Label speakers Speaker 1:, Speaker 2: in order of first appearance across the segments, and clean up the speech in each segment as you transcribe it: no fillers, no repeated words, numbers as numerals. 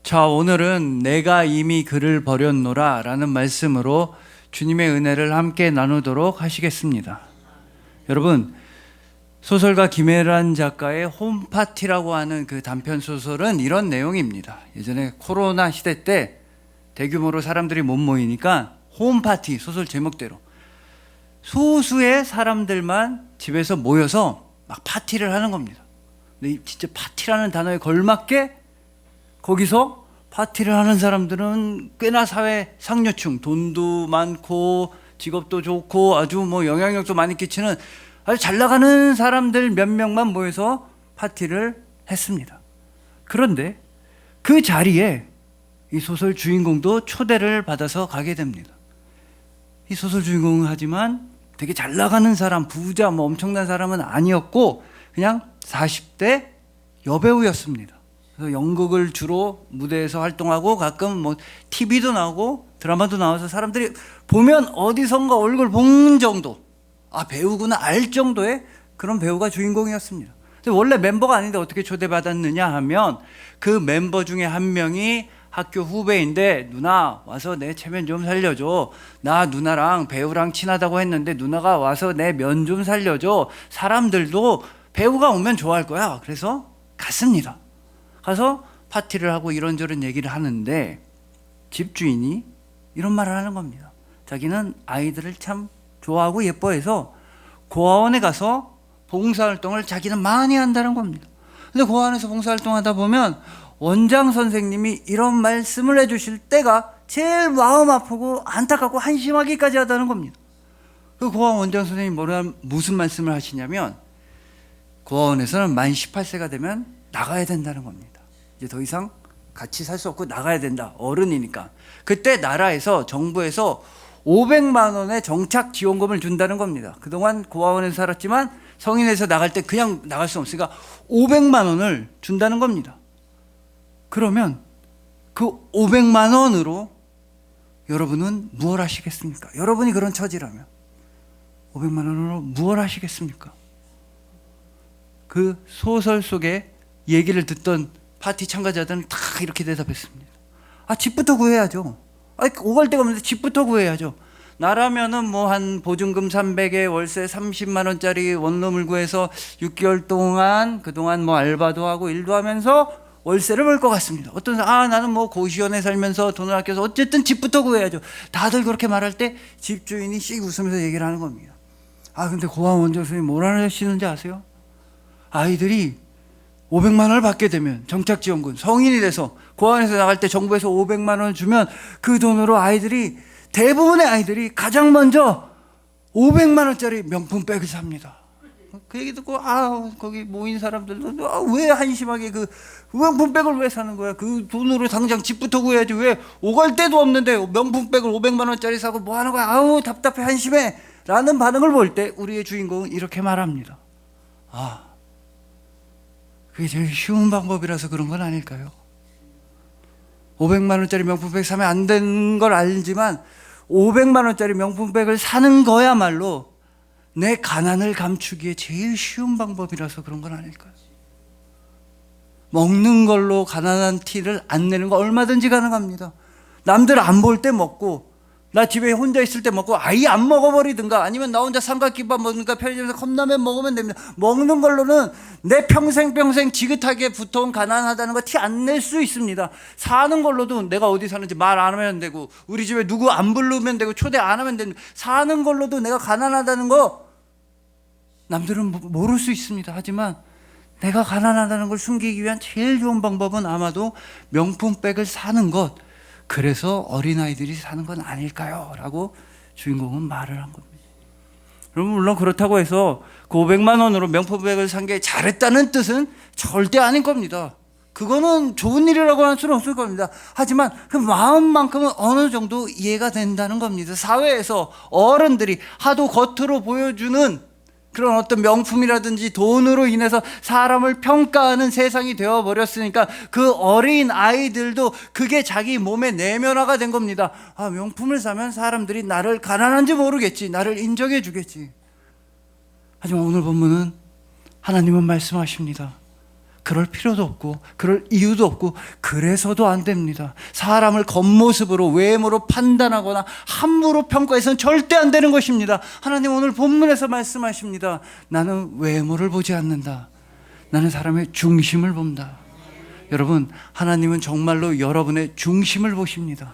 Speaker 1: 자, 오늘은 내가 이미 그를 버렸노라 라는 말씀으로 주님의 은혜를 함께 나누도록 하시겠습니다. 여러분, 소설가 김혜란 작가의 홈파티라고 하는 그 단편 소설은 이런 내용입니다. 예전에 코로나 시대 때 대규모로 사람들이 못 모이니까 홈파티, 소설 제목대로 소수의 사람들만 집에서 모여서 막 파티를 하는 겁니다. 근데 진짜 파티라는 단어에 걸맞게 거기서 파티를 하는 사람들은 꽤나 사회 상류층, 돈도 많고 직업도 좋고 아주 영향력도 많이 끼치는 아주 잘 나가는 사람들 몇 명만 모여서 파티를 했습니다. 그런데 그 자리에 이 소설 주인공도 초대를 받아서 가게 됩니다. 이 소설 주인공은 하지만 되게 잘 나가는 사람, 부자 엄청난 사람은 아니었고 그냥 40대 여배우였습니다. 그래서 연극을 주로 무대에서 활동하고 가끔 TV도 나오고 드라마도 나와서 사람들이 보면 어디선가 얼굴 본 정도, 아 배우구나 알 정도의 그런 배우가 주인공이었습니다. 원래 멤버가 아닌데 어떻게 초대받았느냐 하면 그 멤버 중에 한 명이 학교 후배인데 누나 와서 내 체면 좀 살려줘. 나 누나랑 배우랑 친하다고 했는데 누나가 와서 내 면 좀 살려줘. 사람들도 배우가 오면 좋아할 거야. 그래서 갔습니다. 가서 파티를 하고 이런저런 얘기를 하는데 집주인이 이런 말을 하는 겁니다. 자기는 아이들을 참 좋아하고 예뻐해서 고아원에 가서 봉사활동을 자기는 많이 한다는 겁니다. 근데 고아원에서 봉사활동하다 보면 원장 선생님이 이런 말씀을 해주실 때가 제일 마음 아프고 안타깝고 한심하기까지 하다는 겁니다. 그 고아원 원장 선생님이 무슨 말씀을 하시냐면 고아원에서는 만 18세가 되면 나가야 된다는 겁니다. 이제 더 이상 같이 살 수 없고 나가야 된다. 어른이니까. 그때 나라에서 정부에서 500만 원의 정착 지원금을 준다는 겁니다. 그동안 고아원에서 살았지만 성인에서 나갈 때 그냥 나갈 수 없으니까 500만 원을 준다는 겁니다. 그러면 그 500만 원으로 여러분은 무엇 하시겠습니까? 여러분이 그런 처지라면 500만 원으로 무엇 하시겠습니까? 그 소설 속에 얘기를 듣던 파티 참가자들은 다 이렇게 대답했습니다. 집부터 구해야죠. 오갈 데가 없는데 집부터 구해야죠. 나라면은 한 보증금 300에 월세 30만 원짜리 원룸을 구해서 6개월 동안 그동안 알바도 하고 일도 하면서 월세를 벌 것 같습니다. 어떤 사람 나는 고시원에 살면서 돈을 아껴서 어쨌든 집부터 구해야죠. 다들 그렇게 말할 때 집주인이 씩 웃으면서 얘기를 하는 겁니다. 근데 고아원 원장 선생님 뭐라 하시는지 아세요? 아이들이 500만 원을 받게 되면 정착지원금 성인이 돼서 고아원에서 나갈 때 정부에서 500만 원을 주면 그 돈으로 대부분의 아이들이 가장 먼저 500만 원짜리 명품백을 삽니다. 그 얘기 듣고 거기 모인 사람들도 왜 한심하게 그 명품백을 왜 사는 거야? 그 돈으로 당장 집부터 구해야지. 왜 오갈 데도 없는데 명품백을 500만 원짜리 사고 뭐 하는 거야? 답답해 한심해 라는 반응을 볼 때 우리의 주인공은 이렇게 말합니다. 그게 제일 쉬운 방법이라서 그런 건 아닐까요? 500만 원짜리 명품백 사면 안 되는 걸 알지만 500만 원짜리 명품백을 사는 거야말로 내 가난을 감추기에 제일 쉬운 방법이라서 그런 건 아닐까요? 먹는 걸로 가난한 티를 안 내는 거 얼마든지 가능합니다. 남들 안 볼 때 먹고 나 집에 혼자 있을 때 먹고 아예 안 먹어버리든가 아니면 나 혼자 삼각김밥 먹는가 편의점에서 컵라면 먹으면 됩니다. 먹는 걸로는 내 평생 지긋하게 부터운 가난하다는 거 티 안 낼 수 있습니다. 사는 걸로도 내가 어디 사는지 말 안 하면 되고 우리 집에 누구 안 부르면 되고 초대 안 하면 됩니다. 사는 걸로도 내가 가난하다는 거 남들은 모를 수 있습니다. 하지만 내가 가난하다는 걸 숨기기 위한 제일 좋은 방법은 아마도 명품백을 사는 것, 그래서 어린아이들이 사는 건 아닐까요? 라고 주인공은 말을 한 겁니다. 여러분, 물론 그렇다고 해서 그 500만 원으로 명품백을 산 게 잘했다는 뜻은 절대 아닌 겁니다. 그거는 좋은 일이라고 할 수는 없을 겁니다. 하지만 그 마음만큼은 어느 정도 이해가 된다는 겁니다. 사회에서 어른들이 하도 겉으로 보여주는 그런 어떤 명품이라든지 돈으로 인해서 사람을 평가하는 세상이 되어버렸으니까 그 어린 아이들도 그게 자기 몸의 내면화가 된 겁니다. 명품을 사면 사람들이 나를 가난한지 모르겠지, 나를 인정해 주겠지. 하지만 오늘 본문은 하나님은 말씀하십니다. 그럴 필요도 없고 그럴 이유도 없고 그래서도 안 됩니다. 사람을 겉모습으로 외모로 판단하거나 함부로 평가해서는 절대 안 되는 것입니다. 하나님 오늘 본문에서 말씀하십니다. 나는 외모를 보지 않는다. 나는 사람의 중심을 본다. 여러분, 하나님은 정말로 여러분의 중심을 보십니다.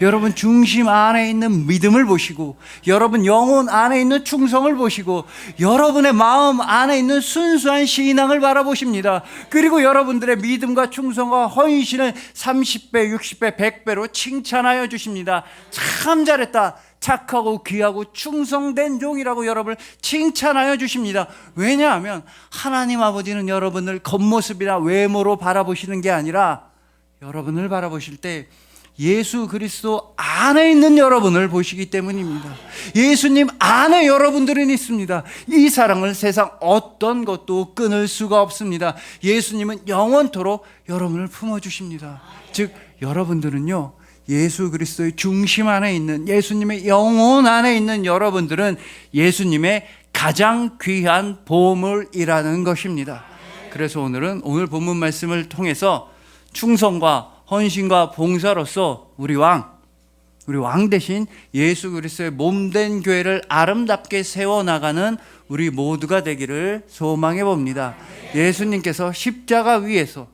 Speaker 1: 여러분 중심 안에 있는 믿음을 보시고, 여러분 영혼 안에 있는 충성을 보시고, 여러분의 마음 안에 있는 순수한 신앙을 바라보십니다. 그리고 여러분들의 믿음과 충성과 헌신을 30배, 60배, 100배로 칭찬하여 주십니다. 참 잘했다. 착하고 귀하고 충성된 종이라고 여러분을 칭찬하여 주십니다. 왜냐하면 하나님 아버지는 여러분을 겉모습이나 외모로 바라보시는 게 아니라 여러분을 바라보실 때 예수 그리스도 안에 있는 여러분을 보시기 때문입니다. 예수님 안에 여러분들은 있습니다. 이 사랑을 세상 어떤 것도 끊을 수가 없습니다. 예수님은 영원토록 여러분을 품어주십니다. 즉 여러분들은요, 예수 그리스도의 중심 안에 있는, 예수님의 영혼 안에 있는 여러분들은 예수님의 가장 귀한 보물이라는 것입니다. 그래서 오늘 본문 말씀을 통해서 충성과 헌신과 봉사로서 우리 왕 대신 예수 그리스도의 몸된 교회를 아름답게 세워나가는 우리 모두가 되기를 소망해 봅니다. 예수님께서 십자가 위에서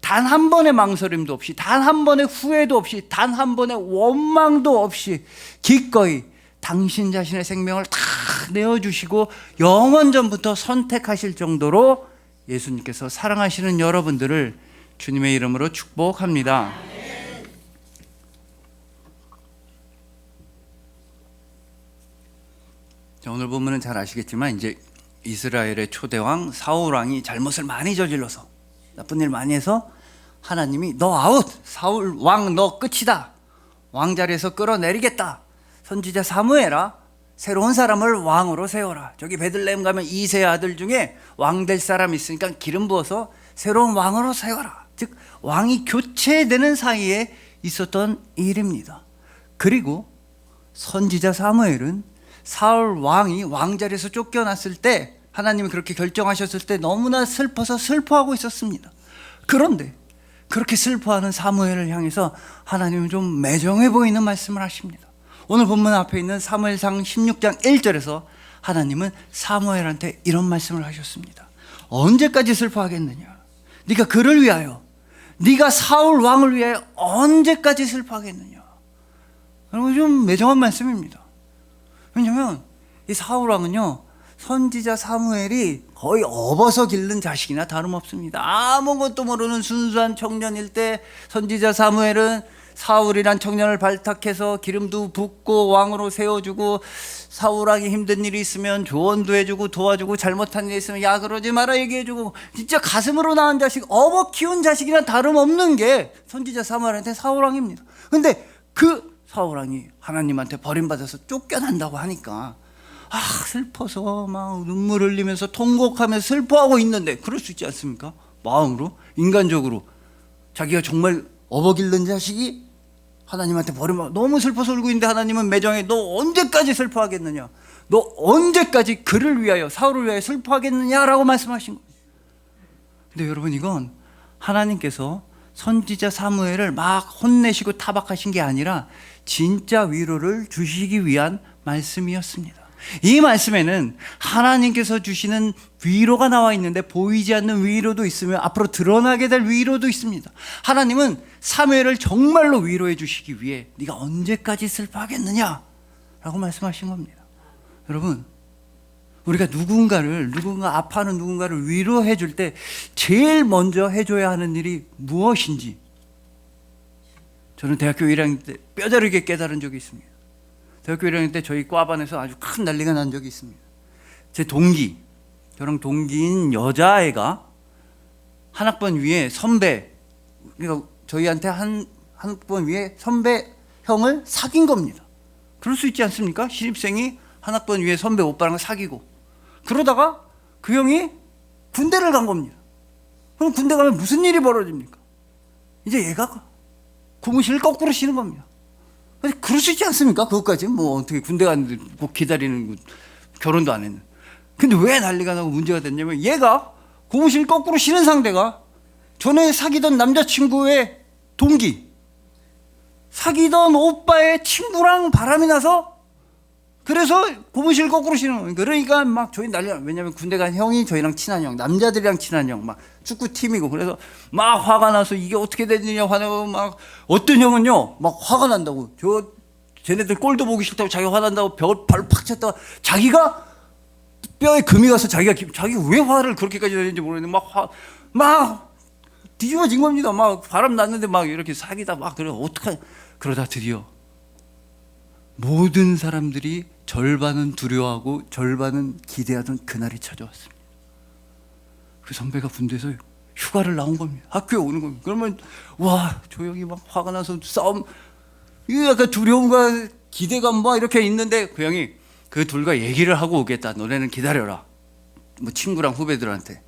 Speaker 1: 단 한 번의 망설임도 없이, 단 한 번의 후회도 없이, 단 한 번의 원망도 없이 기꺼이 당신 자신의 생명을 다 내어주시고 영원전부터 선택하실 정도로 예수님께서 사랑하시는 여러분들을 주님의 이름으로 축복합니다. 자, 오늘 보면은 잘 아시겠지만 이제 이스라엘의 초대왕 사울 왕이 잘못을 많이 저질러서, 나쁜 일 많이 해서 하나님이 너 아웃, 사울 왕 너 끝이다, 왕자리에서 끌어내리겠다, 선지자 사무엘아 새로운 사람을 왕으로 세워라, 저기 베들레헴 가면 이새의 아들 중에 왕 될 사람 있으니까 기름 부어서 새로운 왕으로 세워라. 즉 왕이 교체되는 사이에 있었던 일입니다. 그리고 선지자 사무엘은 사울 왕이 왕자리에서 쫓겨났을 때, 하나님이 그렇게 결정하셨을 때 너무나 슬퍼서 슬퍼하고 있었습니다. 그런데 그렇게 슬퍼하는 사무엘을 향해서 하나님은 좀 매정해 보이는 말씀을 하십니다. 오늘 본문 앞에 있는 사무엘상 16장 1절에서 하나님은 사무엘한테 이런 말씀을 하셨습니다. 언제까지 슬퍼하겠느냐? 네가 그를 위하여, 네가 사울 왕을 위하여 언제까지 슬퍼하겠느냐? 여러분, 좀 매정한 말씀입니다. 왜냐하면 이 사울 왕은요, 선지자 사무엘이 거의 업어서 기른 자식이나 다름없습니다. 아무것도 모르는 순수한 청년일 때 선지자 사무엘은 사울이란 청년을 발탁해서 기름도 붓고 왕으로 세워주고, 사울 왕이 힘든 일이 있으면 조언도 해주고 도와주고, 잘못한 일이 있으면 야 그러지 마라 얘기해주고, 진짜 가슴으로 낳은 자식, 업어 키운 자식이나 다름없는 게 선지자 사무엘한테 사울 왕입니다. 근데 그 사울 왕이 하나님한테 버림받아서 쫓겨난다고 하니까 슬퍼서 막 눈물 흘리면서 통곡하면서 슬퍼하고 있는데, 그럴 수 있지 않습니까? 마음으로, 인간적으로 자기가 정말 업어 기른 자식이 하나님한테 버림받아 너무 슬퍼서 울고 있는데 하나님은 매정해, 너 언제까지 슬퍼하겠느냐? 너 언제까지 그를 위하여, 사울을 위하여 슬퍼하겠느냐라고 말씀하신 거예요. 근데 여러분, 이건 하나님께서 선지자 사무엘을 막 혼내시고 타박하신 게 아니라 진짜 위로를 주시기 위한 말씀이었습니다. 이 말씀에는 하나님께서 주시는 위로가 나와 있는데, 보이지 않는 위로도 있으며 앞으로 드러나게 될 위로도 있습니다. 하나님은 사무엘을 정말로 위로해 주시기 위해 네가 언제까지 슬퍼하겠느냐 라고 말씀하신 겁니다. 여러분, 우리가 누군가 아파하는 누군가를 위로해 줄 때 제일 먼저 해줘야 하는 일이 무엇인지 저는 대학교 1학년 때 뼈저리게 깨달은 적이 있습니다. 대학교 1학년 때 저희 과반에서 아주 큰 난리가 난 적이 있습니다. 제 동기, 저랑 동기인 여자애가 한 학번 위에 선배, 그러니까 저희한테 한 학번 위에 선배 형을 사귄 겁니다. 그럴 수 있지 않습니까? 신입생이 한 학번 위에 선배 오빠랑 사귀고, 그러다가 그 형이 군대를 간 겁니다. 그럼 군대 가면 무슨 일이 벌어집니까? 이제 얘가 고무신을 거꾸로 신는 겁니다. 그럴 수 있지 않습니까? 그것까지 뭐 어떻게 군대 갔는데 꼭 기다리는, 결혼도 안 했는. 근데 왜 난리가 나고 문제가 됐냐면, 얘가 고무신을 거꾸로 신은 상대가 전에 사귀던 남자친구의 동기, 사귀던 오빠의 친구랑 바람이 나서 그래서 고무실 거꾸로 신는 거예요. 그러니까 막 저희 난리야. 왜냐면 군대 간 형이 저희랑 친한 형, 남자들이랑 친한 형, 막 축구팀이고 그래서 막 화가 나서 이게 어떻게 되느냐 화내고 막 어떤 형은요 막 화가 난다고 쟤네들 꼴도 보기 싫다고 자기 화난다고 벽을 발로 팍 쳤다가 자기가 뼈에 금이 가서 자기 왜 화를 그렇게까지 내는지 모르겠는데 막 뒤집어진 겁니다. 막 바람 났는데 막 이렇게 사귀다 막 그래 어떡하냐. 그러다 드디어 모든 사람들이 절반은 두려워하고 절반은 기대하던 그날이 찾아왔습니다. 그 선배가 군대에서 휴가를 나온 겁니다. 학교에 오는 겁니다. 그러면 와, 저 형이 막 화가 나서 싸움, 이게 약간 두려움과 기대감 막 이렇게 있는데 그 형이 그 둘과 얘기를 하고 오겠다. 너네는 기다려라. 뭐 친구랑 후배들한테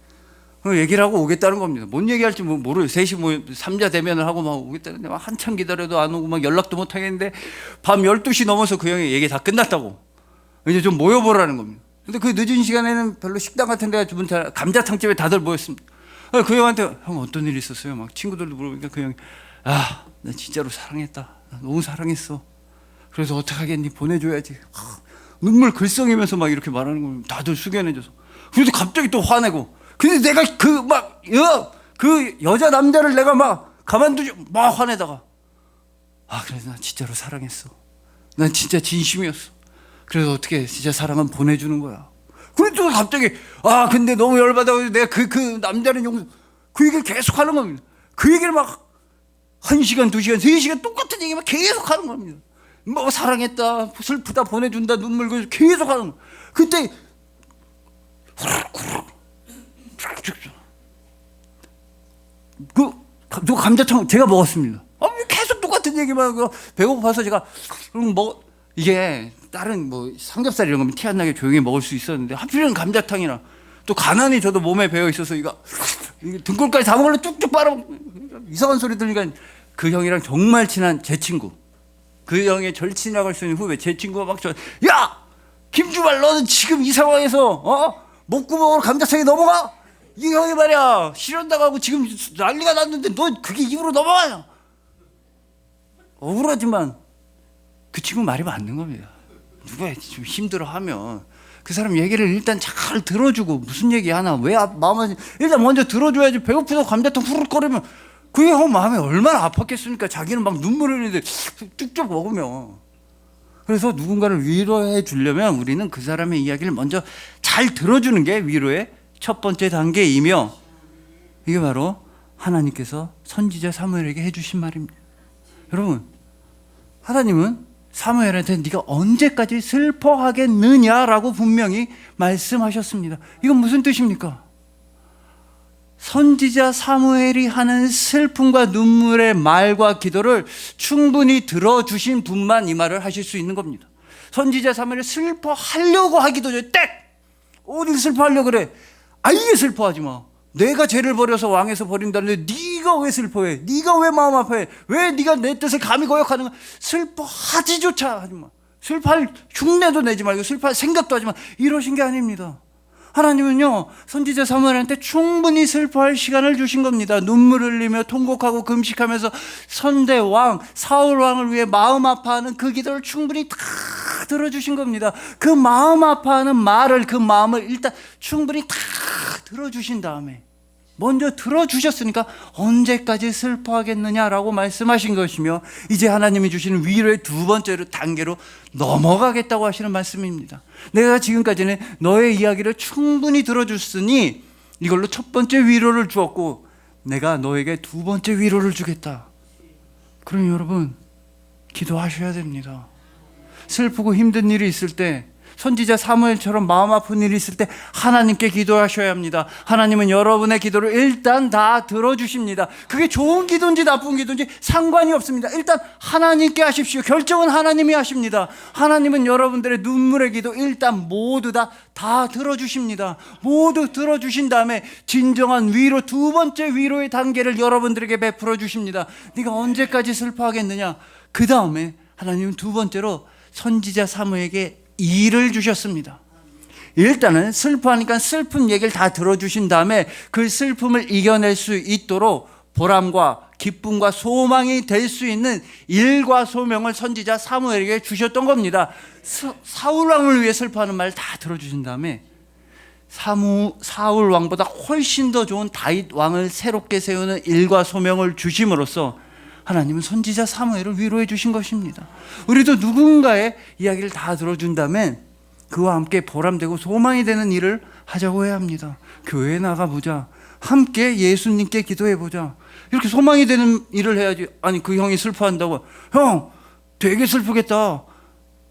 Speaker 1: 얘기를 하고 오겠다는 겁니다. 뭔 얘기할지 모르요. 셋이 뭐 삼자 대면을 하고 막 오겠다는데 막 한참 기다려도 안 오고 막 연락도 못 하겠는데 밤 12시 넘어서 그 형이 얘기 다 끝났다고. 이제 좀 모여보라는 겁니다. 근데 그 늦은 시간에는 별로 식당 같은 데가 좀 감자탕집에 다들 모였습니다. 그 형한테 형 어떤 일 있었어요? 막 친구들도 물어보니까 그 형이 나 진짜로 사랑했다. 나 너무 사랑했어. 그래서 어떡하겠니? 보내줘야지. 눈물 글썽이면서 막 이렇게 말하는 겁니다. 다들 숙연해져서. 그래서 갑자기 또 화내고. 근데 내가 그 여자 남자를 내가 막 가만두지 막 화내다가 그래서 나 진짜로 사랑했어. 난 진짜 진심이었어. 그래서 어떻게 진짜 사랑은 보내주는 거야. 그래 또 갑자기 근데 너무 열받아서 내가 그 남자는 그 얘기를 계속 하는 겁니다. 그 얘기를 막 1시간, 2시간, 3시간 똑같은 얘기만 계속 하는 겁니다. 뭐 사랑했다, 슬프다, 보내준다, 눈물 계속 하는 거. 그때 그 감자탕 제가 먹었습니다. 계속 똑같은 얘기만 하고 배고파서 제가 이게 다른 뭐 삼겹살 이런 거면 티 안 나게 조용히 먹을 수 있었는데 하필이면 감자탕이라 또 가난이 저도 몸에 배어 있어서 이거 등골까지 다 먹으려 쭉쭉 빨아 이상한 소리 들으니까 그 형이랑 정말 친한 제 친구, 그 형의 절친이라고 할 수 있는 후배 제 친구가 막 야 김주발 너는 지금 이 상황에서 목구멍으로 감자탕에 넘어가? 이 형이 말이야 실현당하고 지금 난리가 났는데 너 그게 입으로 넘어가냐? 억울하지만 그 친구 말이 맞는 겁니다. 누가 좀 힘들어하면 그 사람 얘기를 일단 잘 들어주고 무슨 얘기 하나 왜 마음을 일단 먼저 들어줘야지. 배고프다고 감자탕 후루룩거리면 그게 형 마음에 얼마나 아팠겠습니까? 자기는 막 눈물 흘리는데 쭉쭉 먹으면. 그래서 누군가를 위로해 주려면 우리는 그 사람의 이야기를 먼저 잘 들어주는 게 위로의 첫 번째 단계이며 이게 바로 하나님께서 선지자 사무엘에게 해주신 말입니다. 여러분, 하나님은 사무엘한테 네가 언제까지 슬퍼하겠느냐라고 분명히 말씀하셨습니다. 이건 무슨 뜻입니까? 선지자 사무엘이 하는 슬픔과 눈물의 말과 기도를 충분히 들어주신 분만 이 말을 하실 수 있는 겁니다. 선지자 사무엘이 슬퍼하려고 하기도 전에 어딜 슬퍼하려고 그래? 아예 슬퍼하지 마. 내가 죄를 버려서 왕에서 버린다는데 네가 왜 슬퍼해? 네가 왜 마음 아파해? 왜 네가 내 뜻을 감히 거역하는가? 슬퍼하지조차 하지 마. 슬퍼할 흉내도 내지 말고 슬퍼할 생각도 하지 마. 이러신 게 아닙니다. 하나님은요 선지자 사무엘한테 충분히 슬퍼할 시간을 주신 겁니다. 눈물 흘리며 통곡하고 금식하면서 선대 왕 사울 왕을 위해 마음 아파하는 그 기도를 충분히 다 들어주신 겁니다. 그 마음 아파하는 말을 그 마음을 일단 충분히 다 들어주신 다음에 먼저 들어주셨으니까 언제까지 슬퍼하겠느냐라고 말씀하신 것이며 이제 하나님이 주시는 위로의 두 번째 단계로 넘어가겠다고 하시는 말씀입니다. 내가 지금까지는 너의 이야기를 충분히 들어줬으니 이걸로 첫 번째 위로를 주었고 내가 너에게 두 번째 위로를 주겠다. 그럼 여러분 기도하셔야 됩니다. 슬프고 힘든 일이 있을 때 선지자 사무엘처럼 마음 아픈 일이 있을 때 하나님께 기도하셔야 합니다. 하나님은 여러분의 기도를 일단 다 들어주십니다. 그게 좋은 기도인지 나쁜 기도인지 상관이 없습니다. 일단 하나님께 하십시오. 결정은 하나님이 하십니다. 하나님은 여러분들의 눈물의 기도 일단 모두 다 들어주십니다. 모두 들어주신 다음에 진정한 위로, 두 번째 위로의 단계를 여러분들에게 베풀어 주십니다. 네가 언제까지 슬퍼하겠느냐? 그 다음에 하나님은 두 번째로 선지자 사무엘에게 일을 주셨습니다. 일단은 슬퍼하니까 슬픈 얘기를 다 들어주신 다음에 그 슬픔을 이겨낼 수 있도록 보람과 기쁨과 소망이 될 수 있는 일과 소명을 선지자 사무엘에게 주셨던 겁니다. 사울 왕을 위해 슬퍼하는 말 다 들어주신 다음에 사울 왕보다 훨씬 더 좋은 다윗 왕을 새롭게 세우는 일과 소명을 주심으로써 하나님은 선지자 사무엘을 위로해 주신 것입니다. 우리도 누군가의 이야기를 다 들어준 다음에 그와 함께 보람되고 소망이 되는 일을 하자고 해야 합니다. 교회에 나가보자. 함께 예수님께 기도해보자. 이렇게 소망이 되는 일을 해야지. 아니, 그 형이 슬퍼한다고, 형 되게 슬프겠다,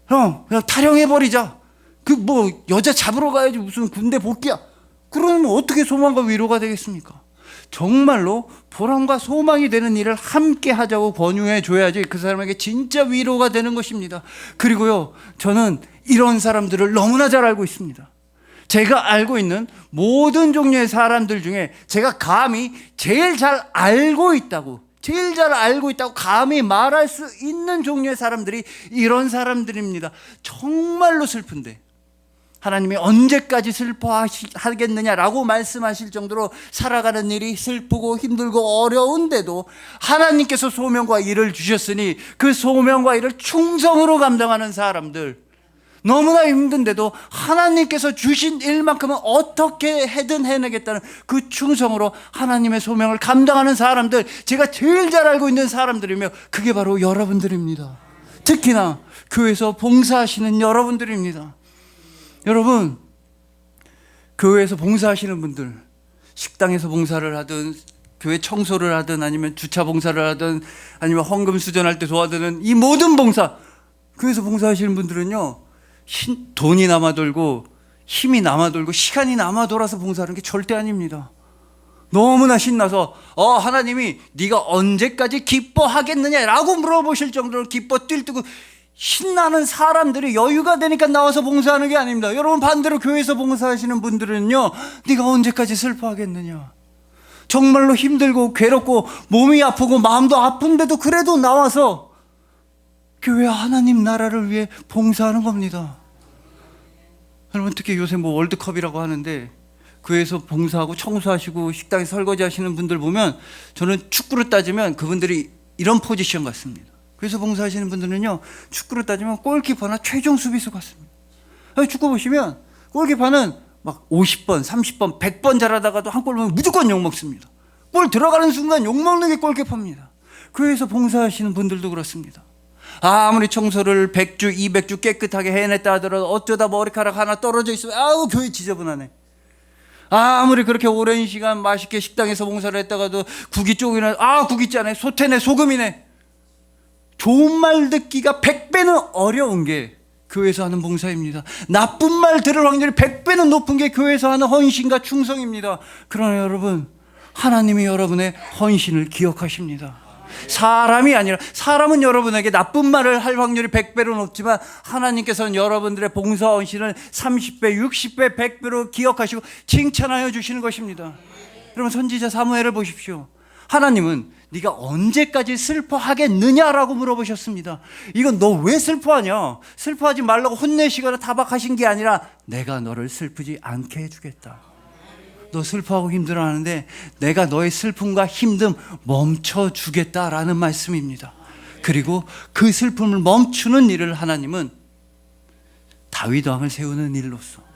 Speaker 1: 형 그냥 타령해버리자, 그 뭐 여자 잡으러 가야지 무슨 군대 복귀야, 그러면 어떻게 소망과 위로가 되겠습니까? 정말로 보람과 소망이 되는 일을 함께 하자고 권유해 줘야지 그 사람에게 진짜 위로가 되는 것입니다. 그리고요, 저는 이런 사람들을 너무나 잘 알고 있습니다. 제가 알고 있는 모든 종류의 사람들 중에 제가 감히 제일 잘 알고 있다고 감히 말할 수 있는 종류의 사람들이 이런 사람들입니다. 정말로 슬픈데 하나님이 언제까지 슬퍼하겠느냐라고 말씀하실 정도로 살아가는 일이 슬프고 힘들고 어려운데도 하나님께서 소명과 일을 주셨으니 그 소명과 일을 충성으로 감당하는 사람들, 너무나 힘든데도 하나님께서 주신 일만큼은 어떻게 해든 해내겠다는 그 충성으로 하나님의 소명을 감당하는 사람들, 제가 제일 잘 알고 있는 사람들이며 그게 바로 여러분들입니다. 특히나 교회에서 봉사하시는 여러분들입니다. 여러분, 교회에서 봉사하시는 분들, 식당에서 봉사를 하든 교회 청소를 하든 아니면 주차 봉사를 하든 아니면 헌금 수전할 때 도와드는 이 모든 봉사, 교회에서 봉사하시는 분들은요, 돈이 남아돌고 힘이 남아돌고 시간이 남아돌아서 봉사하는 게 절대 아닙니다. 너무나 신나서 하나님이 네가 언제까지 기뻐하겠느냐라고 물어보실 정도로 기뻐 뛸뜨고 신나는 사람들이 여유가 되니까 나와서 봉사하는 게 아닙니다. 여러분, 반대로 교회에서 봉사하시는 분들은요, 네가 언제까지 슬퍼하겠느냐, 정말로 힘들고 괴롭고 몸이 아프고 마음도 아픈데도 그래도 나와서 교회 하나님 나라를 위해 봉사하는 겁니다. 여러분, 특히 요새 뭐 월드컵이라고 하는데 교회에서 봉사하고 청소하시고 식당에 설거지 하시는 분들 보면 저는 축구로 따지면 그분들이 이런 포지션 같습니다. 그래서 봉사하시는 분들은요, 축구로 따지면 골키퍼나 최종 수비수 같습니다. 축구 보시면 골키퍼는 막 50번, 30번, 100번 잘하다가도 한 골 넣으면 무조건 욕먹습니다. 골 들어가는 순간 욕먹는 게 골키퍼입니다. 교회에서 봉사하시는 분들도 그렇습니다. 아무리 청소를 100주, 200주 깨끗하게 해냈다 하더라도 어쩌다 머리카락 하나 떨어져 있으면 아우 교회 지저분하네. 아무리 그렇게 오랜 시간 맛있게 식당에서 봉사를 했다가도 국이 쪽이네, 국이 짜네, 소태네, 소금이네. 좋은 말 듣기가 100배는 어려운 게 교회에서 하는 봉사입니다. 나쁜 말 들을 확률이 100배는 높은 게 교회에서 하는 헌신과 충성입니다. 그러나 여러분, 하나님이 여러분의 헌신을 기억하십니다. 사람이 아니라, 사람은 여러분에게 나쁜 말을 할 확률이 100배로 높지만 하나님께서는 여러분들의 봉사 헌신을 30배, 60배, 100배로 기억하시고 칭찬하여 주시는 것입니다. 여러분, 선지자 사무엘을 보십시오. 하나님은 네가 언제까지 슬퍼하겠느냐라고 물어보셨습니다. 이건 너 왜 슬퍼하냐, 슬퍼하지 말라고 혼내시거나 타박하신 게 아니라 내가 너를 슬프지 않게 해주겠다. 너 슬퍼하고 힘들어하는데 내가 너의 슬픔과 힘듦 멈춰주겠다라는 말씀입니다. 그리고 그 슬픔을 멈추는 일을 하나님은 다윗 왕을 세우는 일로서,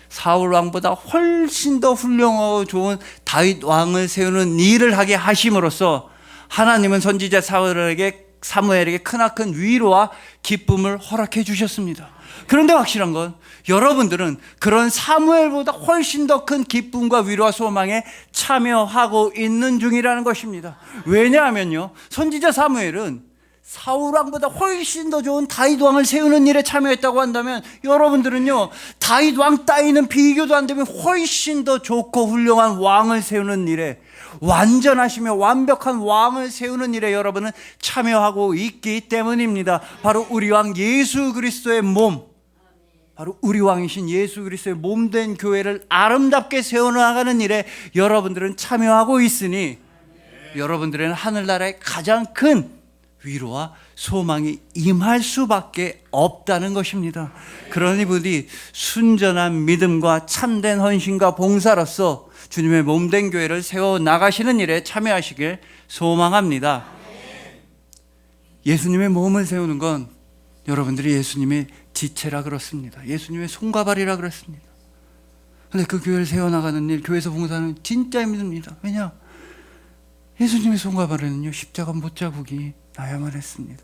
Speaker 1: 사울 왕보다 훨씬 더 훌륭하고 좋은 다윗 왕을 세우는 일을 하게 하심으로써 하나님은 선지자 사무엘에게 크나큰 위로와 기쁨을 허락해 주셨습니다. 그런데 확실한 건 여러분들은 그런 사무엘보다 훨씬 더 큰 기쁨과 위로와 소망에 참여하고 있는 중이라는 것입니다. 왜냐하면요, 선지자 사무엘은 사울 왕보다 훨씬 더 좋은 다윗 왕을 세우는 일에 참여했다고 한다면 여러분들은요, 다윗 왕 따위는 비교도 안 되면 훨씬 더 좋고 훌륭한 왕을 세우는 일에, 완전하시며 완벽한 왕을 세우는 일에 여러분은 참여하고 있기 때문입니다. 바로 우리 왕 예수 그리스도의 몸, 바로 우리 왕이신 예수 그리스도의 몸된 교회를 아름답게 세워나가는 일에 여러분들은 참여하고 있으니 여러분들은 하늘나라의 가장 큰 위로와 소망이 임할 수밖에 없다는 것입니다. 그러니 부디 순전한 믿음과 참된 헌신과 봉사로서 주님의 몸된 교회를 세워 나가시는 일에 참여하시길 소망합니다. 예수님의 몸을 세우는 건 여러분들이 예수님의 지체라 그렇습니다. 예수님의 손과 발이라 그렇습니다. 근데 그 교회를 세워나가는 일, 교회에서 봉사하는 진짜 힘듭니다. 왜냐? 예수님의 손과 발에는요, 십자가 못자국이 나야만 했습니다.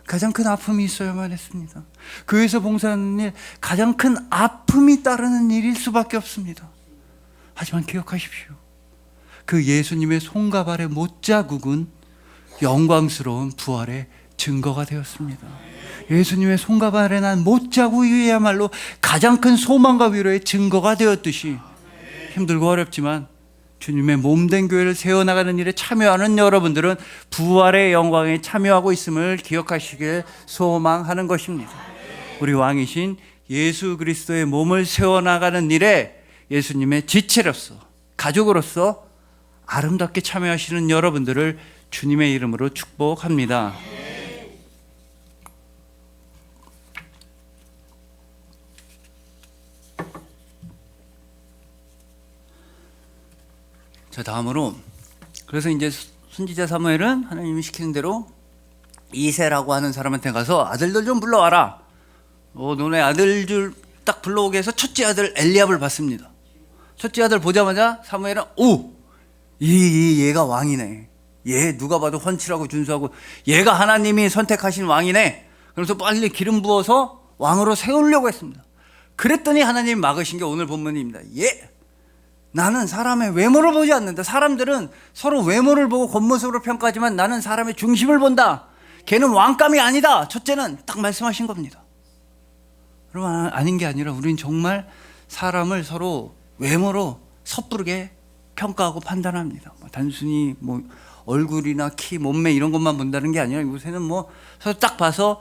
Speaker 1: 가장 큰 아픔이 있어야만 했습니다. 교회에서 봉사하는 일, 가장 큰 아픔이 따르는 일일 수밖에 없습니다. 하지만 기억하십시오. 그 예수님의 손과 발의 못자국은 영광스러운 부활의 증거가 되었습니다. 예수님의 손과 발에 난 못자국이야말로 가장 큰 소망과 위로의 증거가 되었듯이 힘들고 어렵지만 주님의 몸된 교회를 세워나가는 일에 참여하는 여러분들은 부활의 영광에 참여하고 있음을 기억하시길 소망하는 것입니다. 우리 왕이신 예수 그리스도의 몸을 세워나가는 일에 예수님의 지체로서, 가족으로서 아름답게 참여하시는 여러분들을 주님의 이름으로 축복합니다. 자, 다음으로, 그래서 이제 선지자 사무엘은 하나님이 시키는 대로 이새라고 하는 사람한테 가서 아들들 좀 불러와라. 너네 아들들 딱 불러오게 해서 첫째 아들 엘리압을 봤습니다. 첫째 아들 보자마자 사무엘은 얘가 왕이네. 얘 누가 봐도 헌칠하고 준수하고 얘가 하나님이 선택하신 왕이네. 그래서 빨리 기름 부어서 왕으로 세우려고 했습니다. 그랬더니 하나님이 막으신 게 오늘 본문입니다. 나는 사람의 외모를 보지 않는다. 사람들은 서로 외모를 보고 겉모습으로 평가하지만 나는 사람의 중심을 본다. 걔는 왕감이 아니다. 첫째는 딱 말씀하신 겁니다. 여러분, 아닌 게 아니라 우리는 정말 사람을 서로 외모로 섣부르게 평가하고 판단합니다. 단순히 얼굴이나 키, 몸매 이런 것만 본다는 게 아니라 요새는 서로 딱 봐서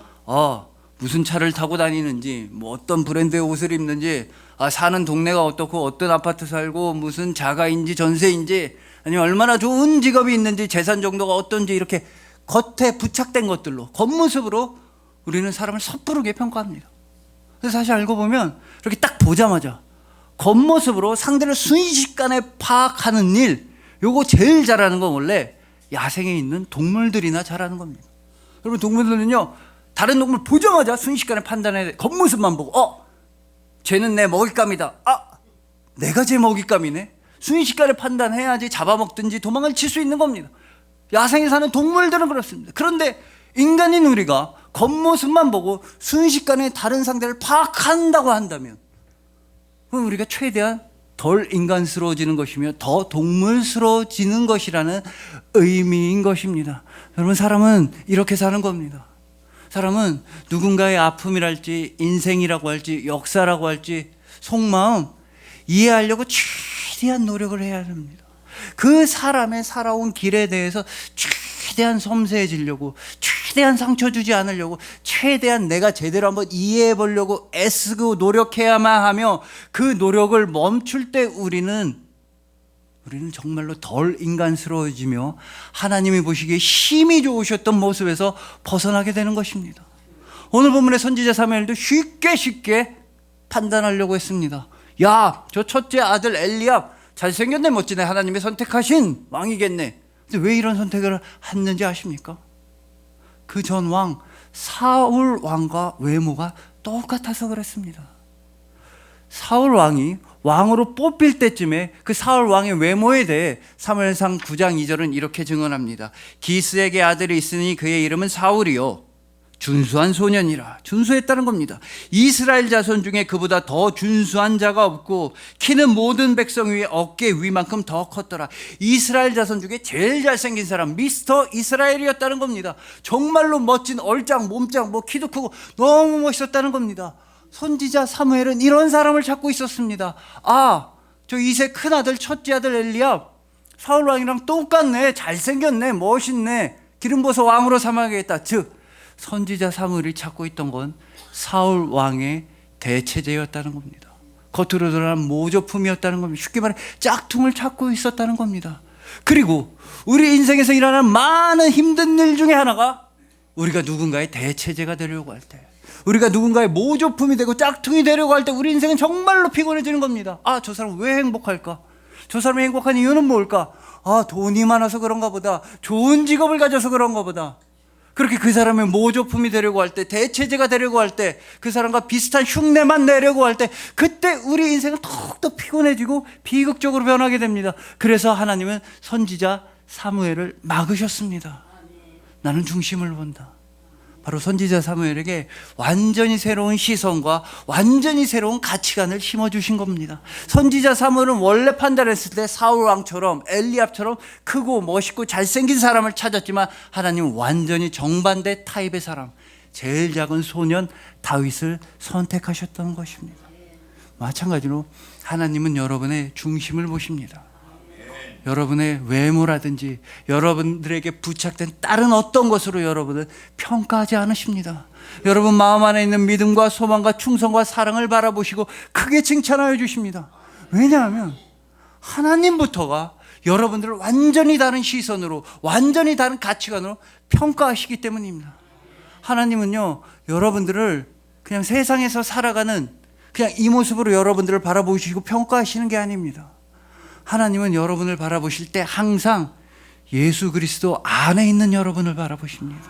Speaker 1: 무슨 차를 타고 다니는지, 어떤 브랜드의 옷을 입는지, 사는 동네가 어떻고, 어떤 아파트 살고, 무슨 자가인지 전세인지, 아니면 얼마나 좋은 직업이 있는지, 재산 정도가 어떤지, 이렇게 겉에 부착된 것들로, 겉모습으로 우리는 사람을 섣부르게 평가합니다. 그래서 사실 알고 보면 이렇게 딱 보자마자 겉모습으로 상대를 순식간에 파악하는 일, 요거 제일 잘하는 건 원래 야생에 있는 동물들이나 잘하는 겁니다. 여러분, 동물들은요, 다른 동물 보자마자 순식간에 판단해야 돼. 겉모습만 보고 쟤는 내 먹잇감이다. 내가 쟤 먹잇감이네. 순식간에 판단해야지 잡아먹든지 도망을 칠 수 있는 겁니다. 야생에 사는 동물들은 그렇습니다. 그런데 인간인 우리가 겉모습만 보고 순식간에 다른 상대를 파악한다고 한다면 그럼 우리가 최대한 덜 인간스러워지는 것이며 더 동물스러워지는 것이라는 의미인 것입니다. 여러분, 사람은 이렇게 사는 겁니다. 사람은 누군가의 아픔이랄지 인생이라고 할지 역사라고 할지 속마음 이해하려고 최대한 노력을 해야 합니다. 그 사람의 살아온 길에 대해서 최대한 섬세해지려고, 최대한 상처 주지 않으려고, 최대한 내가 제대로 한번 이해해 보려고 애쓰고 노력해야만 하며 그 노력을 멈출 때 우리는 정말로 덜 인간스러워지며 하나님이 보시기에 힘이 좋으셨던 모습에서 벗어나게 되는 것입니다. 오늘 본문의 선지자 사무엘도 쉽게 판단하려고 했습니다. 저 첫째 아들 엘리압 잘생겼네, 멋지네, 하나님이 선택하신 왕이겠네. 근데 왜 이런 선택을 했는지 아십니까? 그 전 왕 사울 왕과 외모가 똑같아서 그랬습니다. 사울 왕이 왕으로 뽑힐 때쯤에 그 사울 왕의 외모에 대해 사무엘상 9장 2절은 이렇게 증언합니다. 기스에게 아들이 있으니 그의 이름은 사울이요 준수한 소년이라. 준수했다는 겁니다. 이스라엘 자손 중에 그보다 더 준수한 자가 없고 키는 모든 백성 위에 어깨 위만큼 더 컸더라. 이스라엘 자손 중에 제일 잘생긴 사람 미스터 이스라엘이었다는 겁니다. 정말로 멋진 얼짱 몸짱 키도 크고 너무 멋있었다는 겁니다. 선지자 사무엘은 이런 사람을 찾고 있었습니다. 저 이세 큰아들 첫째 아들 엘리압 사울 왕이랑 똑같네, 잘생겼네, 멋있네, 기름 부어서 왕으로 삼아야겠다. 즉 선지자 사무엘이 찾고 있던 건 사울 왕의 대체제였다는 겁니다. 겉으로 드러난 모조품이었다는 겁니다. 쉽게 말해 짝퉁을 찾고 있었다는 겁니다. 그리고 우리 인생에서 일어나는 많은 힘든 일 중에 하나가 우리가 누군가의 대체제가 되려고 할 때, 우리가 누군가의 모조품이 되고 짝퉁이 되려고 할 때 우리 인생은 정말로 피곤해지는 겁니다. 아, 저 사람 왜 행복할까? 저 사람이 행복한 이유는 뭘까? 아, 돈이 많아서 그런가 보다. 좋은 직업을 가져서 그런가 보다. 그렇게 그 사람의 모조품이 되려고 할 때, 대체제가 되려고 할 때, 그 사람과 비슷한 흉내만 내려고 할 때, 그때 우리 인생은 더욱더 피곤해지고 비극적으로 변하게 됩니다. 그래서 하나님은 선지자 사무엘을 막으셨습니다. 나는 중심을 본다. 바로 선지자 사무엘에게 완전히 새로운 시선과 완전히 새로운 가치관을 심어주신 겁니다. 선지자 사무엘은 원래 판단했을 때 사울 왕처럼 엘리압처럼 크고 멋있고 잘생긴 사람을 찾았지만 하나님은 완전히 정반대 타입의 사람, 제일 작은 소년 다윗을 선택하셨던 것입니다. 마찬가지로 하나님은 여러분의 중심을 보십니다. 여러분의 외모라든지 여러분들에게 부착된 다른 어떤 것으로 여러분을 평가하지 않으십니다. 여러분 마음 안에 있는 믿음과 소망과 충성과 사랑을 바라보시고 크게 칭찬하여 주십니다. 왜냐하면 하나님부터가 여러분들을 완전히 다른 시선으로, 완전히 다른 가치관으로 평가하시기 때문입니다. 하나님은요, 여러분들을 그냥 세상에서 살아가는 그냥 이 모습으로 여러분들을 바라보시고 평가하시는 게 아닙니다. 하나님은 여러분을 바라보실 때 항상 예수 그리스도 안에 있는 여러분을 바라보십니다.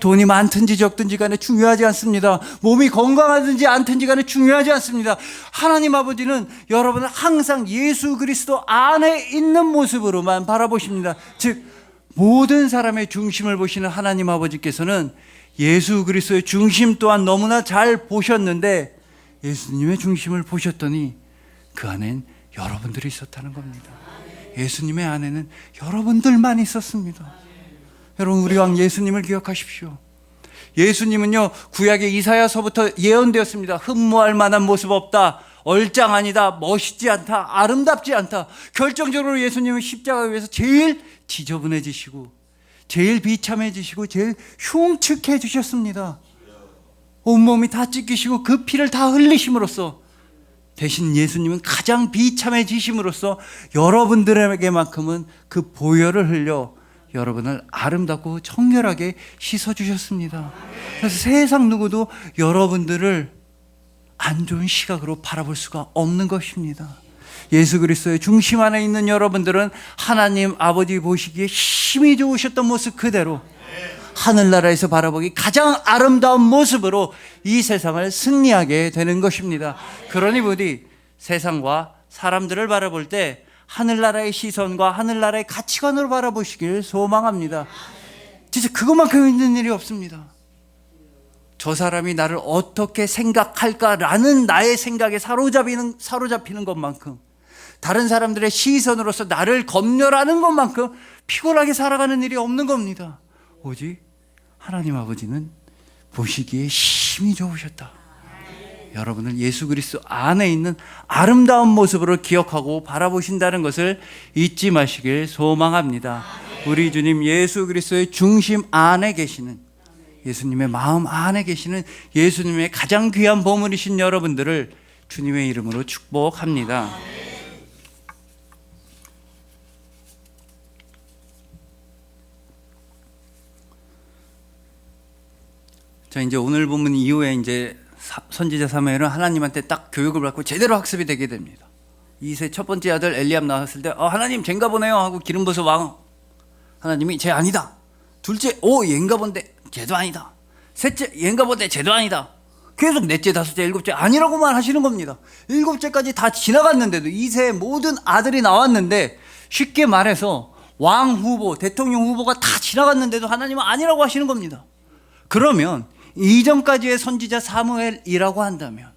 Speaker 1: 돈이 많든지 적든지 간에 중요하지 않습니다. 몸이 건강하든지 않든지 간에 중요하지 않습니다. 하나님 아버지는 여러분을 항상 예수 그리스도 안에 있는 모습으로만 바라보십니다. 즉 모든 사람의 중심을 보시는 하나님 아버지께서는 예수 그리스도의 중심 또한 너무나 잘 보셨는데 예수님의 중심을 보셨더니 그 안엔 여러분들이 있었다는 겁니다. 예수님의 안에는 여러분들만 있었습니다. 여러분, 우리 왕 예수님을 기억하십시오. 예수님은요, 구약의 이사야서부터 예언되었습니다. 흠모할 만한 모습 없다, 얼짱 아니다, 멋있지 않다, 아름답지 않다. 결정적으로 예수님은 십자가 위에서 제일 지저분해지시고 제일 비참해지시고 제일 흉측해지셨습니다. 온몸이 다 찢기시고 그 피를 다 흘리심으로써 대신 예수님은 가장 비참해지심으로써 여러분들에게만큼은 그 보혈을 흘려 여러분을 아름답고 청결하게 씻어주셨습니다. 그래서 세상 누구도 여러분들을 안 좋은 시각으로 바라볼 수가 없는 것입니다. 예수 그리스도의 중심 안에 있는 여러분들은 하나님 아버지 보시기에 힘이 좋으셨던 모습 그대로 하늘나라에서 바라보기 가장 아름다운 모습으로 이 세상을 승리하게 되는 것입니다. 그러니 부디 세상과 사람들을 바라볼 때 하늘나라의 시선과 하늘나라의 가치관으로 바라보시길 소망합니다. 진짜 그것만큼 있는 일이 없습니다. 저 사람이 나를 어떻게 생각할까라는 나의 생각에 사로잡히는 것만큼, 다른 사람들의 시선으로서 나를 검열하는 것만큼 피곤하게 살아가는 일이 없는 겁니다. 오직 하나님 아버지는 보시기에 힘이 좋으셨다. 여러분은 예수 그리스도 안에 있는 아름다운 모습으로 기억하고 바라보신다는 것을 잊지 마시길 소망합니다. 우리 주님 예수 그리스도의 중심 안에 계시는, 예수님의 마음 안에 계시는 예수님의 가장 귀한 보물이신 여러분들을 주님의 이름으로 축복합니다. 자, 이제 오늘 본문 이후에 이제 선지자 사무엘은 하나님한테 딱 교육을 받고 제대로 학습이 되게 됩니다. 이세 첫 번째 아들 엘리압 나왔을 때 하나님 쟨가 보네요 하고 기름 부어서 왕, 하나님이 쟤 아니다. 둘째, 얘인가 본데 쟤도 아니다. 셋째, 얘인가 본데 쟤도 아니다. 계속 넷째, 다섯째, 일곱째 아니라고만 하시는 겁니다. 일곱째까지 다 지나갔는데도 이세 모든 아들이 나왔는데, 쉽게 말해서 왕 후보, 대통령 후보가 다 지나갔는데도 하나님은 아니라고 하시는 겁니다. 그러면 이전까지의 선지자 사무엘이라고 한다면,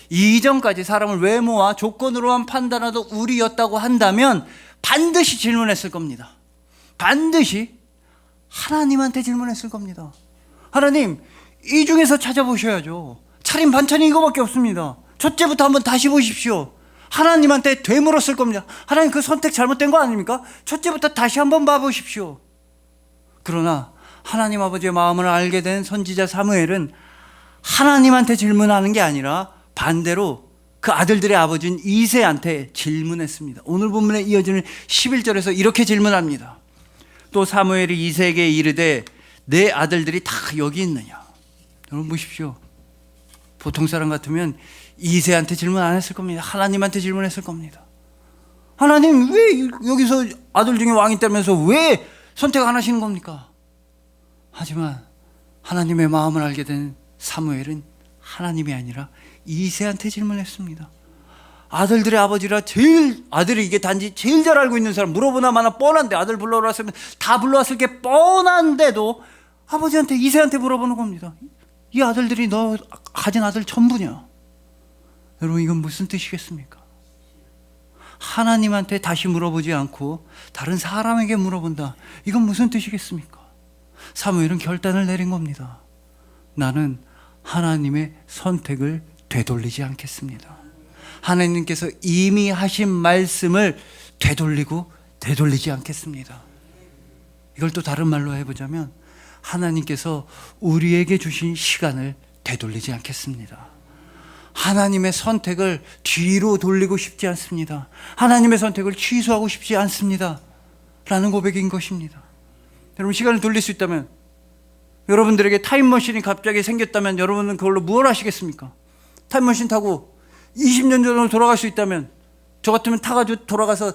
Speaker 1: 이전까지 사람을 외모와 조건으로만 판단하던 우리였다고 한다면 반드시 질문했을 겁니다. 반드시 하나님한테 질문했을 겁니다. 하나님, 이 중에서 찾아보셔야죠. 차림 반찬이 이거밖에 없습니다. 첫째부터 한번 다시 보십시오. 하나님한테 되물었을 겁니다. 하나님, 그 선택 잘못된 거 아닙니까? 첫째부터 다시 한번 봐보십시오. 그러나 하나님 아버지의 마음을 알게 된 선지자 사무엘은 하나님한테 질문하는 게 아니라 반대로 그 아들들의 아버지인 이새한테 질문했습니다. 오늘 본문에 이어지는 11절에서 이렇게 질문합니다. 또 사무엘이 이새에게 이르되 내 아들들이 다 여기 있느냐? 여러분 보십시오. 보통 사람 같으면 이새한테 질문 안 했을 겁니다. 하나님한테 질문했을 겁니다. 하나님 왜 여기서 아들 중에 왕이 있다면서 왜 선택 안 하시는 겁니까? 하지만 하나님의 마음을 알게 된 사무엘은 하나님이 아니라 이새한테 질문했습니다. 아들들의 아버지라 아들이 이게 단지 제일 잘 알고 있는 사람, 물어보나 마나 뻔한데, 아들 불러오라 했으면 다 불러왔을 게 뻔한데도 아버지한테, 이새한테 물어보는 겁니다. 이 아들들이 너 가진 아들 전부냐? 여러분 이건 무슨 뜻이겠습니까? 하나님한테 다시 물어보지 않고 다른 사람에게 물어본다. 이건 무슨 뜻이겠습니까? 사무엘은 결단을 내린 겁니다. 나는 하나님의 선택을 되돌리지 않겠습니다. 하나님께서 이미 하신 말씀을 되돌리지 않겠습니다. 이걸 또 다른 말로 해보자면 하나님께서 우리에게 주신 시간을 되돌리지 않겠습니다. 하나님의 선택을 뒤로 돌리고 싶지 않습니다. 하나님의 선택을 취소하고 싶지 않습니다. 라는 고백인 것입니다. 여러분 시간을 돌릴 수 있다면, 여러분들에게 타임머신이 갑자기 생겼다면 여러분은 그걸로 무엇을 하시겠습니까? 타임머신 타고 20년 전으로 돌아갈 수 있다면, 저 같으면 타가지고 돌아가서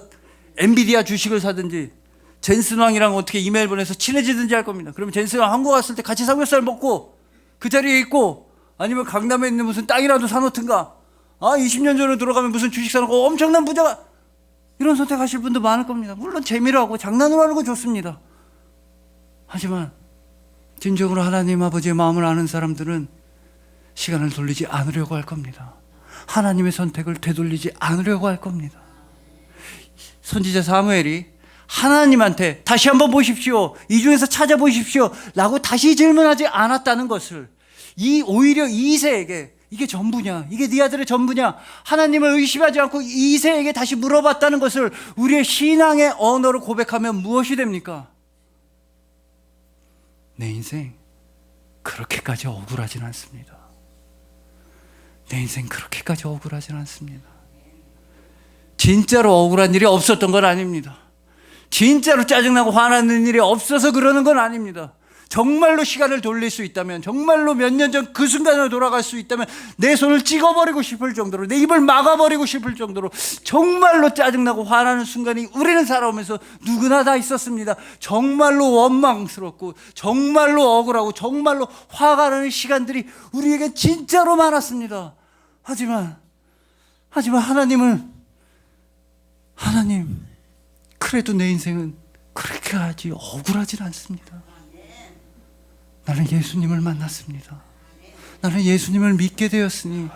Speaker 1: 엔비디아 주식을 사든지 젠슨 왕이랑 어떻게 이메일 보내서 친해지든지 할 겁니다. 그러면 젠슨 왕 한국 왔을 때 같이 삼겹살 먹고 그 자리에 있고, 아니면 강남에 있는 무슨 땅이라도 사놓든가, 20년 전으로 돌아가면 무슨 주식 사놓고 엄청난 부자가, 이런 선택하실 분도 많을 겁니다. 물론 재미로 하고 장난으로 하는 거 좋습니다. 하지만 진정으로 하나님 아버지의 마음을 아는 사람들은 시간을 돌리지 않으려고 할 겁니다. 하나님의 선택을 되돌리지 않으려고 할 겁니다. 선지자 사무엘이 하나님한테 다시 한번 보십시오, 이 중에서 찾아보십시오 라고 다시 질문하지 않았다는 것을, 오히려 이새에게 이게 전부냐, 이게 네 아들의 전부냐, 하나님을 의심하지 않고 이새에게 다시 물어봤다는 것을 우리의 신앙의 언어로 고백하면 무엇이 됩니까? 내 인생 그렇게까지 억울하진 않습니다. 내 인생 그렇게까지 억울하진 않습니다. 진짜로 억울한 일이 없었던 건 아닙니다. 진짜로 짜증나고 화나는 일이 없어서 그러는 건 아닙니다. 정말로 시간을 돌릴 수 있다면, 정말로 몇 년 전 그 순간으로 돌아갈 수 있다면 내 손을 찍어버리고 싶을 정도로, 내 입을 막아버리고 싶을 정도로 정말로 짜증나고 화나는 순간이 우리는 살아오면서 누구나 다 있었습니다. 정말로 원망스럽고 정말로 억울하고 정말로 화가 나는 시간들이 우리에게 진짜로 많았습니다. 하지만 하나님 그래도 내 인생은 그렇게까지 억울하진 않습니다. 나는 예수님을 만났습니다. 나는 예수님을 믿게 되었으니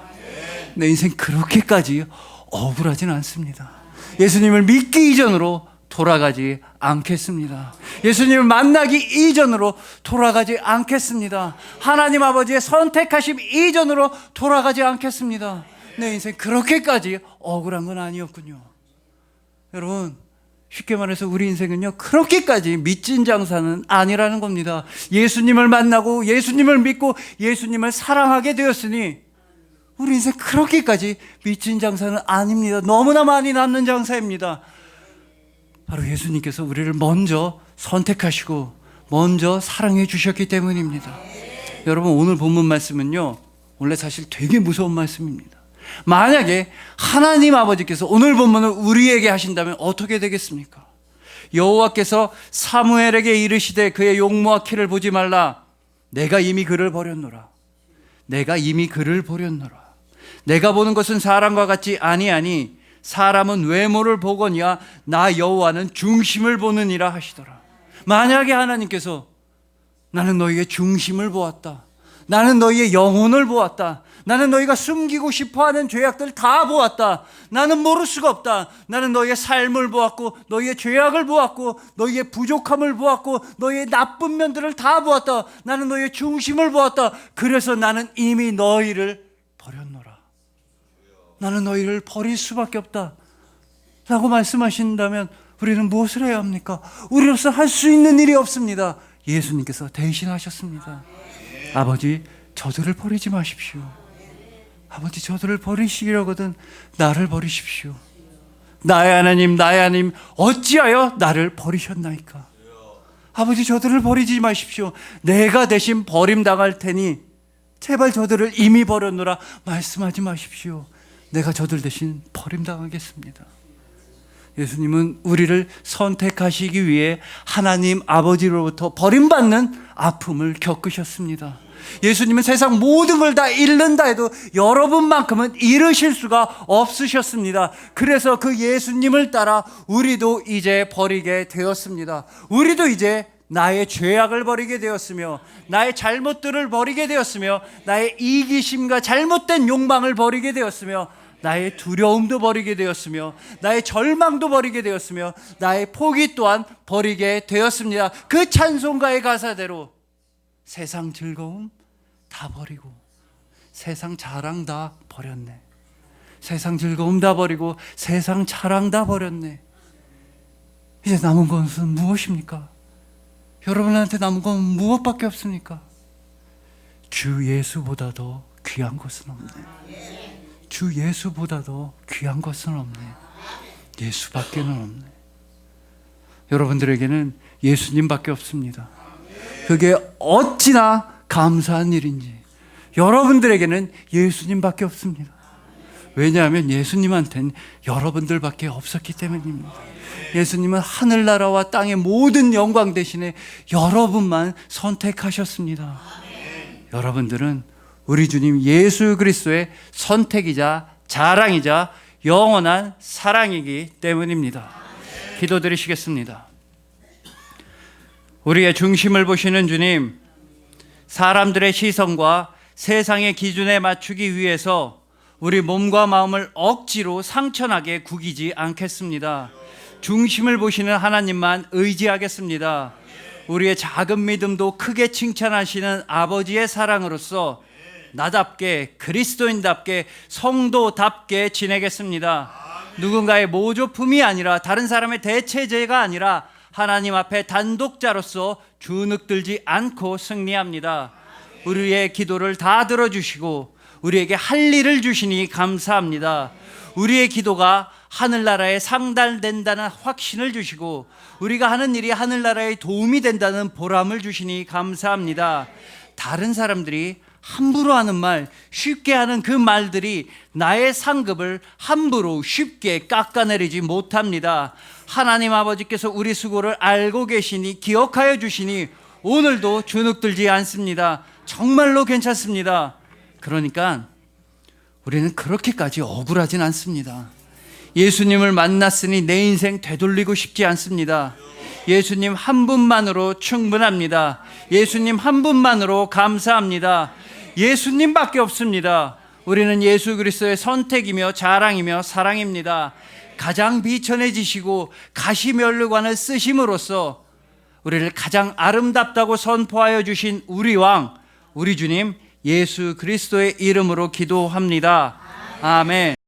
Speaker 1: 내 인생 그렇게까지 억울하진 않습니다. 예수님을 믿기 이전으로 돌아가지 않겠습니다. 예수님을 만나기 이전으로 돌아가지 않겠습니다. 하나님 아버지의 선택하심 이전으로 돌아가지 않겠습니다. 내 인생 그렇게까지 억울한 건 아니었군요. 여러분 쉽게 말해서 우리 인생은요 그렇게까지 미친 장사는 아니라는 겁니다. 예수님을 만나고 예수님을 믿고 예수님을 사랑하게 되었으니 우리 인생 그렇게까지 미친 장사는 아닙니다. 너무나 많이 남는 장사입니다. 바로 예수님께서 우리를 먼저 선택하시고 먼저 사랑해 주셨기 때문입니다. 여러분 오늘 본문 말씀은요 원래 사실 되게 무서운 말씀입니다. 만약에 하나님 아버지께서 오늘 본문을 우리에게 하신다면 어떻게 되겠습니까? 여호와께서 사무엘에게 이르시되 그의 용모와 키를 보지 말라. 내가 이미 그를 버렸노라. 내가 보는 것은 사람과 같지 아니하니 사람은 외모를 보거니와 나 여호와는 중심을 보느니라 하시더라. 만약에 하나님께서 나는 너희의 중심을 보았다, 나는 너희의 영혼을 보았다, 나는 너희가 숨기고 싶어하는 죄악들 다 보았다, 나는 모를 수가 없다, 나는 너희의 삶을 보았고 너희의 죄악을 보았고 너희의 부족함을 보았고 너희의 나쁜 면들을 다 보았다, 나는 너희의 중심을 보았다. 그래서 나는 이미 너희를 버렸노라. 나는 너희를 버릴 수밖에 없다 라고 말씀하신다면 우리는 무엇을 해야 합니까? 우리로서 할 수 있는 일이 없습니다. 예수님께서 대신하셨습니다. 아버지 저들을 버리지 마십시오. 아버지 저들을 버리시기로거든 나를 버리십시오. 나의 하나님 어찌하여 나를 버리셨나이까. 아버지, 저들을 버리지 마십시오. 내가 대신 버림당할 테니 제발 저들을 이미 버렸노라 말씀하지 마십시오. 내가 저들 대신 버림당하겠습니다. 예수님은 우리를 선택하시기 위해 하나님 아버지로부터 버림받는 아픔을 겪으셨습니다. 예수님은 세상 모든 걸 다 잃는다 해도 여러분만큼은 잃으실 수가 없으셨습니다. 그래서 그 예수님을 따라 우리도 이제 버리게 되었습니다. 우리도 이제 나의 죄악을 버리게 되었으며, 나의 잘못들을 버리게 되었으며, 나의 이기심과 잘못된 욕망을 버리게 되었으며, 나의 두려움도 버리게 되었으며, 나의 절망도 버리게 되었으며, 나의 포기 또한 버리게 되었습니다. 그 찬송가의 가사대로 세상 즐거움 다 버리고 세상 자랑 다 버렸네. 세상 즐거움 다 버리고 세상 자랑 다 버렸네. 이제 남은 것은 무엇입니까? 여러분한테 남은 건 무엇밖에 없습니까? 주 예수보다 더 귀한 것은 없네. 주 예수보다 더 귀한 것은 없네. 예수밖에는 없네. 여러분들에게는 예수님밖에 없습니다. 그게 어찌나 감사한 일인지. 여러분들에게는 예수님밖에 없습니다. 왜냐하면 예수님한테는 여러분들밖에 없었기 때문입니다. 예수님은 하늘나라와 땅의 모든 영광 대신에 여러분만 선택하셨습니다. 여러분들은 우리 주님 예수 그리스도의 선택이자 자랑이자 영원한 사랑이기 때문입니다. 기도드리시겠습니다. 우리의 중심을 보시는 주님, 사람들의 시선과 세상의 기준에 맞추기 위해서 우리 몸과 마음을 억지로 상처나게 구기지 않겠습니다. 중심을 보시는 하나님만 의지하겠습니다. 우리의 작은 믿음도 크게 칭찬하시는 아버지의 사랑으로서 나답게, 그리스도인답게, 성도답게 지내겠습니다. 누군가의 모조품이 아니라, 다른 사람의 대체제가 아니라 하나님 앞에 단독자로서 주눅들지 않고 승리합니다. 우리의 기도를 다 들어주시고 우리에게 할 일을 주시니 감사합니다. 우리의 기도가 하늘나라에 상달된다는 확신을 주시고 우리가 하는 일이 하늘나라에 도움이 된다는 보람을 주시니 감사합니다. 다른 사람들이 함부로 하는 말, 쉽게 하는 그 말들이 나의 상급을 함부로 쉽게 깎아내리지 못합니다. 하나님 아버지께서 우리 수고를 알고 계시니, 기억하여 주시니 오늘도 주눅들지 않습니다. 정말로 괜찮습니다. 그러니까 우리는 그렇게까지 억울하진 않습니다. 예수님을 만났으니 내 인생 되돌리고 싶지 않습니다. 예수님 한 분만으로 충분합니다. 예수님 한 분만으로 감사합니다. 예수님밖에 없습니다. 우리는 예수 그리스도의 선택이며 자랑이며 사랑입니다. 가장 비천해지시고 가시면류관을 쓰심으로써 우리를 가장 아름답다고 선포하여 주신 우리 왕, 우리 주님 예수 그리스도의 이름으로 기도합니다. 아멘.